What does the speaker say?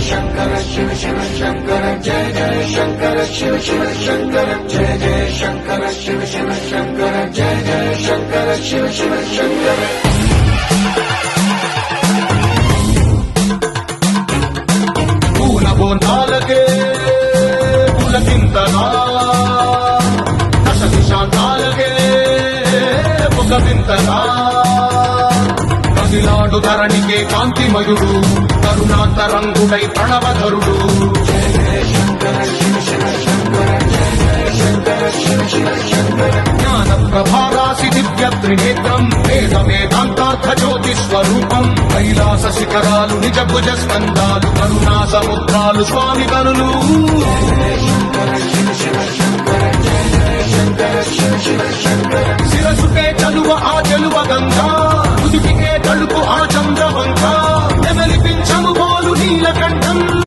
శంకర శివ శివ శంకర జయ జయ శంకర శివ శివ శంకర జయ జయ శంకర శివ శివ శంకర జయ జయ శంకర శివ శివ శంకర పూల బోనాలకే పులకింతగా దశ దిశాంతాలకే ముఖ వింతగా కదిలాడు ధరణికే కాంతిమయుడు కరుణాంతరంగుడై ప్రణవధరుడు జయ జయ శంకర శివ శివ శంకర జయ జయ శంకర శివ శివ శంకర జ్ఞాన ప్రభారాసి దివ్య త్రినేత్రం వేద వేదాంతార్థ జ్యోతి స్వరూపం కైలాస శిఖరాలు నిజ భుజ స్కందాలు కరుణా సముద్రాలు స్వామి కనులు జయ జయ శంకర శివ శివ శంకర జయ జయ శంకర శివ శివ శంకర శిరసుకే చలువ ఆ చెలువ గంగా ఉదికికే తడుపు ఆ చంద్రవంక